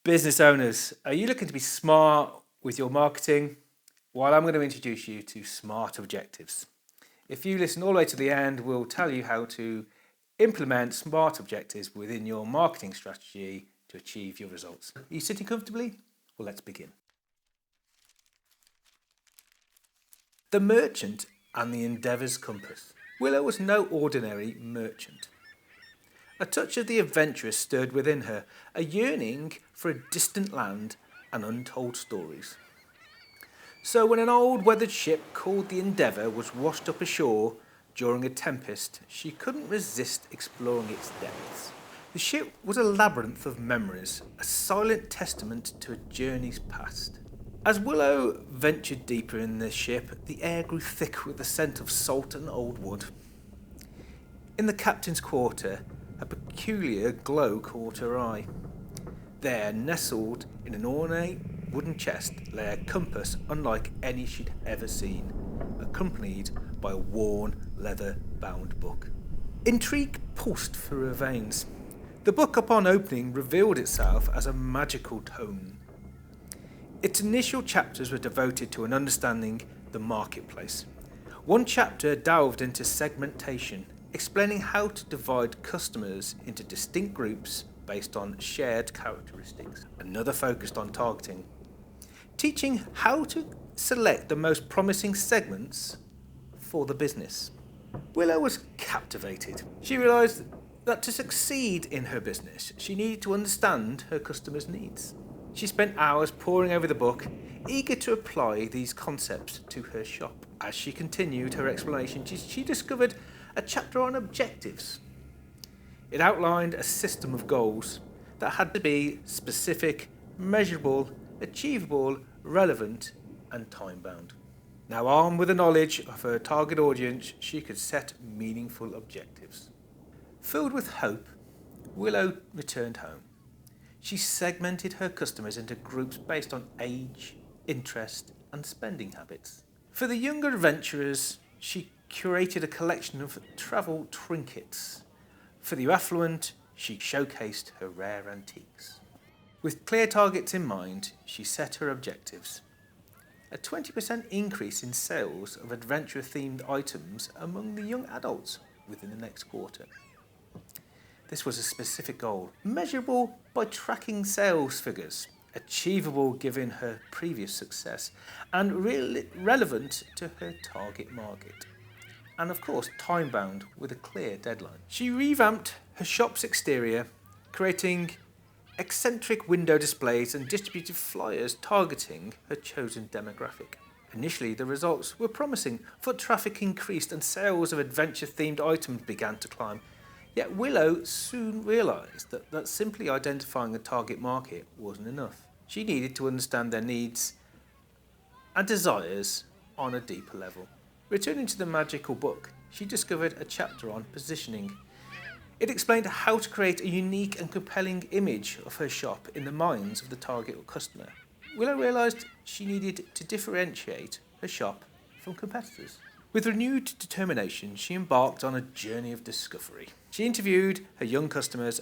Business owners, are you looking to be smart with your marketing? Well, I'm going to introduce you to SMART objectives. If you listen all the way to the end, we'll tell you how to implement SMART objectives within your marketing strategy to achieve your results. Are you sitting comfortably? Well, let's begin. The merchant and the endeavour's compass. Willow was no ordinary merchant. A touch of the adventurous stirred within her, a yearning for a distant land and untold stories. So when an old weathered ship called the Endeavour was washed up ashore during a tempest, she couldn't resist exploring its depths. The ship was a labyrinth of memories, a silent testament to a journey's past. As Willow ventured deeper in the ship, the air grew thick with the scent of salt and old wood. In the captain's quarter, a peculiar glow caught her eye. There, nestled in an ornate wooden chest, lay a compass unlike any she'd ever seen, accompanied by a worn, leather-bound book. Intrigue pulsed through her veins. The book, upon opening, revealed itself as a magical tome. Its initial chapters were devoted to an understanding the marketplace. One chapter delved into segmentation, explaining how to divide customers into distinct groups based on shared characteristics. Another focused on targeting, teaching how to select the most promising segments for the business. Willow was captivated. She realised that to succeed in her business, she needed to understand her customers' needs. She spent hours poring over the book, eager to apply these concepts to her shop. As she continued her explanation, she discovered a chapter on objectives. It outlined a system of goals that had to be specific, measurable, achievable, relevant, and time-bound. Now, armed with the knowledge of her target audience, she could set meaningful objectives. Filled with hope, Willow returned home. She segmented her customers into groups based on age, interest, and spending habits. For the younger adventurers, she curated a collection of travel trinkets. For the affluent, she showcased her rare antiques. With clear targets in mind, she set her objectives. A 20% increase in sales of adventure-themed items among the young adults within the next quarter. This was a specific goal, measurable by tracking sales figures, achievable given her previous success, and relevant to her target market. And of course, time-bound with a clear deadline. She revamped her shop's exterior, creating eccentric window displays and distributed flyers targeting her chosen demographic. Initially, the results were promising. Foot traffic increased and sales of adventure-themed items began to climb. Yet Willow soon realised that simply identifying a target market wasn't enough. She needed to understand their needs and desires on a deeper level. Returning to the magical book, she discovered a chapter on positioning. It explained how to create a unique and compelling image of her shop in the minds of the target customer. Willow realised she needed to differentiate her shop from competitors. With renewed determination, she embarked on a journey of discovery. She interviewed her young customers,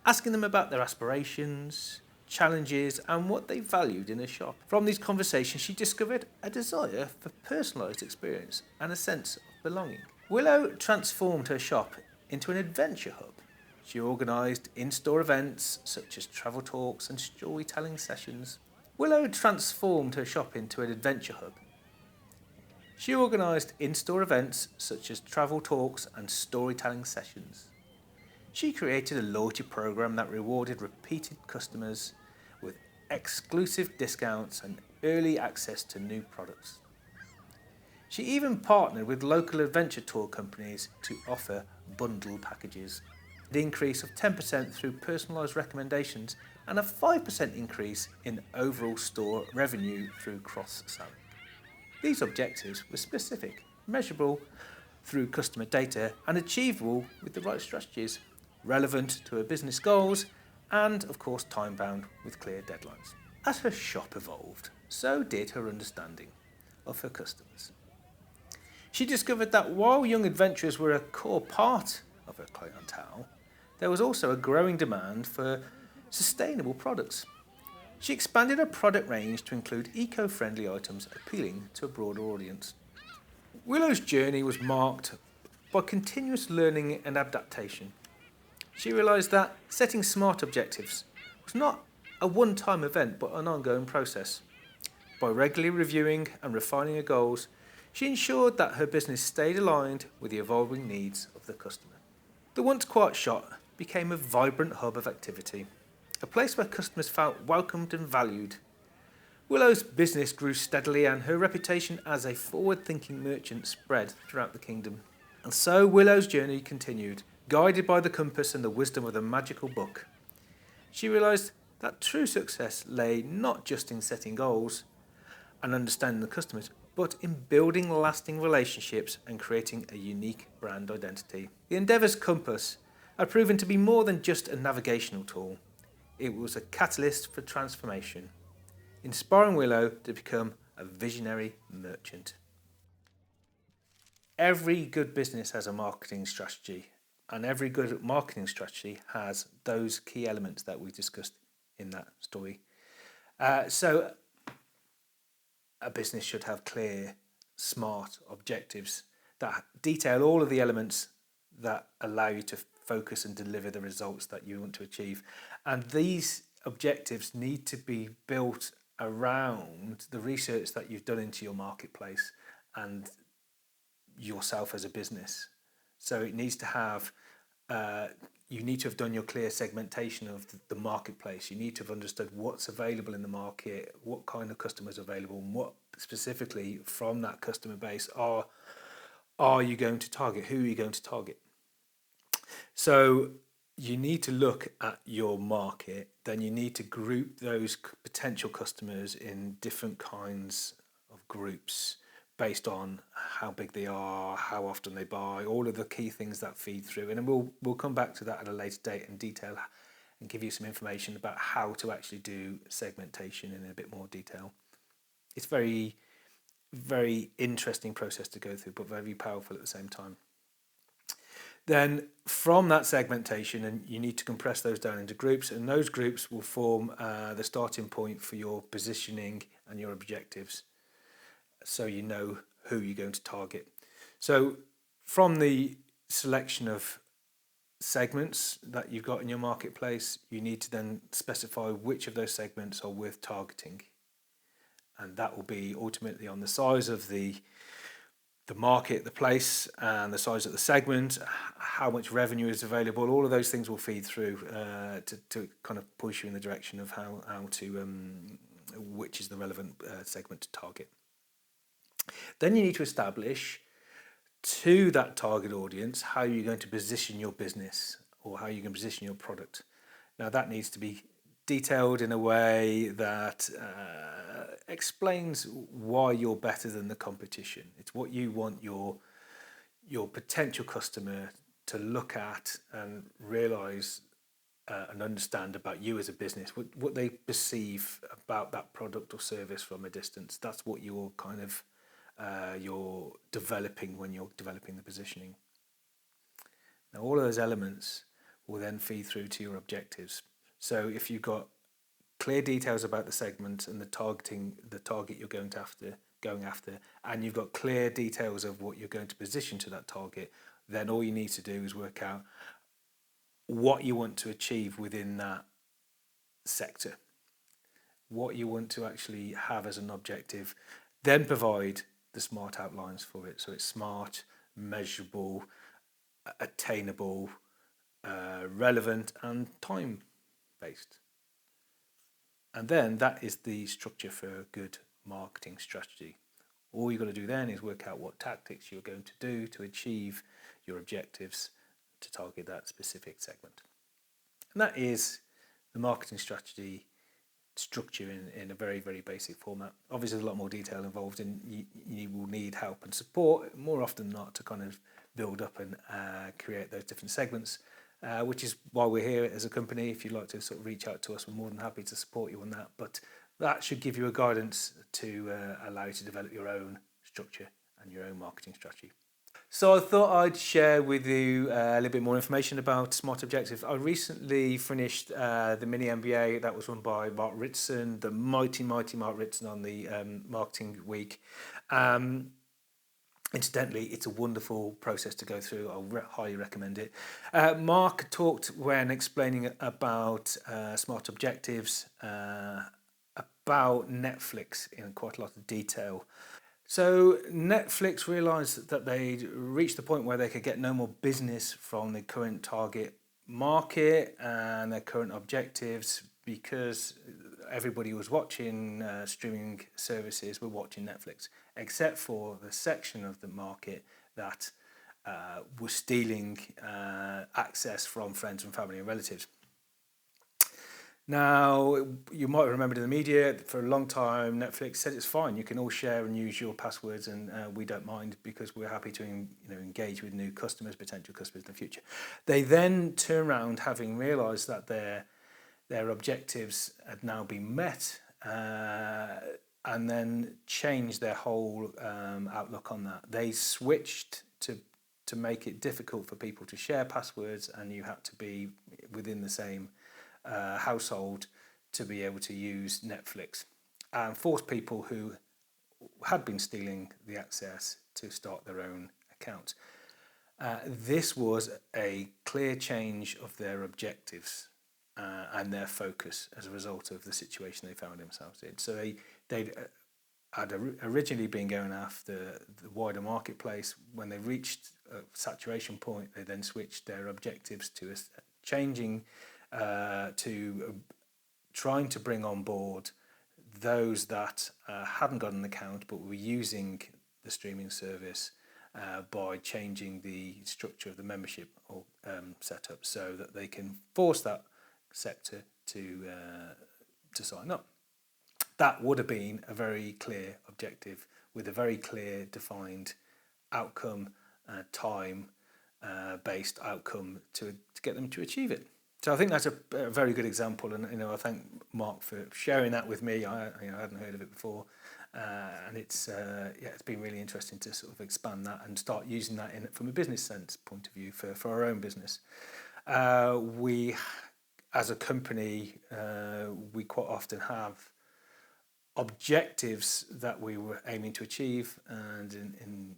asking them about their aspirations, challenges, and what they valued in a shop. From these conversations, she discovered a desire for personalised experience and a sense of belonging. Willow transformed her shop into an adventure hub. She organised in-store events such as travel talks and storytelling sessions. Willow transformed her shop into an adventure hub. She organised in-store events such as travel talks and storytelling sessions. She created a loyalty program that rewarded repeated customers with exclusive discounts and early access to new products. She even partnered with local adventure tour companies to offer bundle packages. An increase of 10% through personalised recommendations and a 5% increase in overall store revenue through cross-selling. These objectives were specific, measurable through customer data, and achievable with the right strategies, relevant to her business goals, and of course time-bound with clear deadlines. As her shop evolved, so did her understanding of her customers. She discovered that while young adventurers were a core part of her clientele, there was also a growing demand for sustainable products. She expanded her product range to include eco-friendly items appealing to a broader audience. Willow's journey was marked by continuous learning and adaptation. She realised that setting smart objectives was not a one-time event but an ongoing process. By regularly reviewing and refining her goals, she ensured that her business stayed aligned with the evolving needs of the customer. The once quiet shop became a vibrant hub of activity, a place where customers felt welcomed and valued. Willow's business grew steadily and her reputation as a forward-thinking merchant spread throughout the kingdom. And so Willow's journey continued, guided by the compass and the wisdom of the magical book. She realised that true success lay not just in setting goals and understanding the customers, but in building lasting relationships and creating a unique brand identity. The Endeavour's compass had proven to be more than just a navigational tool. It was a catalyst for transformation, inspiring Willow to become a visionary merchant. Every good business has a marketing strategy, and every good marketing strategy has those key elements that we discussed in that story. So a business should have clear, smart objectives that detail all of the elements that allow you to focus and deliver the results that you want to achieve. And these objectives need to be built around the research that you've done into your marketplace and yourself as a business. So it needs to have you need to have done your clear segmentation of the marketplace. You need to have understood what's available in the market, what kind of customers are available, and what specifically from that customer base are you going to target? Who are you going to target? So you need to look at your market, then you need to group those potential customers in different kinds of groups based on how big they are, how often they buy, all of the key things that feed through. And then we'll come back to that at a later date in detail and give you some information about how to actually do segmentation in a bit more detail. It's very, very interesting process to go through, but very powerful at the same time. Then from that segmentation, and you need to compress those down into groups, and those groups will form the starting point for your positioning and your objectives, so you know who you're going to target. So from the selection of segments that you've got in your marketplace, you need to then specify which of those segments are worth targeting, and that will be ultimately on the size of the market, the place, and the size of the segment, how much revenue is available. All of those things will feed through to kind of push you in the direction of how to which is the relevant segment to target. Then you need to establish to that target audience how you're going to position your business or how you're going to position your product. Now that needs to be detailed in a way that explains why you're better than the competition. It's what you want your potential customer to look at and realise and understand about you as a business, what they perceive about that product or service from a distance. That's what you're kind of you're developing when you're developing the positioning. Now all of those elements will then feed through to your objectives. So if you've got clear details about the segment and the target you're going after, and you've got clear details of what you're going to position to that target, then all you need to do is work out what you want to achieve within that sector, what you want to actually have as an objective, then provide the smart outlines for it. So it's smart, measurable, attainable, relevant, and time-based. And then that is the structure for a good marketing strategy. All you've got to do then is work out what tactics you're going to do to achieve your objectives to target that specific segment. And that is the marketing strategy structure in a very, very basic format. Obviously, there's a lot more detail involved, and you will need help and support more often than not to kind of build up and create those different segments. Which is why we're here as a company. If you'd like to sort of reach out to us, we're more than happy to support you on that. But that should give you a guidance to allow you to develop your own structure and your own marketing strategy. So I thought I'd share with you a little bit more information about Smart Objectives. I recently finished the mini MBA that was run by Mark Ritson, the mighty Mark Ritson on the Marketing Week. Incidentally, it's a wonderful process to go through. I highly recommend it. Mark talked when explaining about Smart Objectives about Netflix in quite a lot of detail. So Netflix realised that they'd reached the point where they could get no more business from the current target market and their current objectives because everybody was watching streaming services, were watching Netflix, except for the section of the market that was stealing access from friends and family and relatives. Now, you might remember in the media, for a long time, Netflix said it's fine. You can all share and use your passwords, and we don't mind because we're happy to engage with new customers, potential customers in the future. They then turn around, having realised that their objectives had now been met, and then changed their whole outlook on that. They switched to make it difficult for people to share passwords, and you had to be within the same household to be able to use Netflix, and force people who had been stealing the access to start their own account. This was a clear change of their objectives and their focus as a result of the situation they found themselves in. So they had originally been going after the wider marketplace. When they reached a saturation point, they then switched their objectives to changing to trying to bring on board those that hadn't got an account but were using the streaming service by changing the structure of the membership or setup so that they can force that sector to sign up. That would have been a very clear objective with a very clear defined outcome, time based outcome to get them to achieve it. So I think that's a very good example, and I thank Mark for sharing that with me. I hadn't heard of it before, and it's been really interesting to sort of expand that and start using that from a business sense point of view for our own business. We, as a company, we quite often have objectives that we were aiming to achieve, and in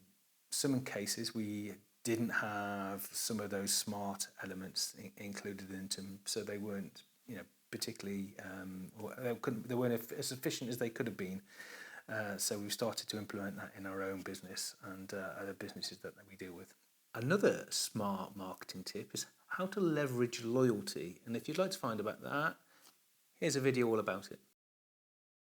some cases we didn't have some of those smart elements included in them, so they weren't, particularly, or they weren't as efficient as they could have been. So we've started to implement that in our own business and other businesses that we deal with. Another smart marketing tip is how to leverage loyalty, and if you'd like to find about that, here's a video all about it.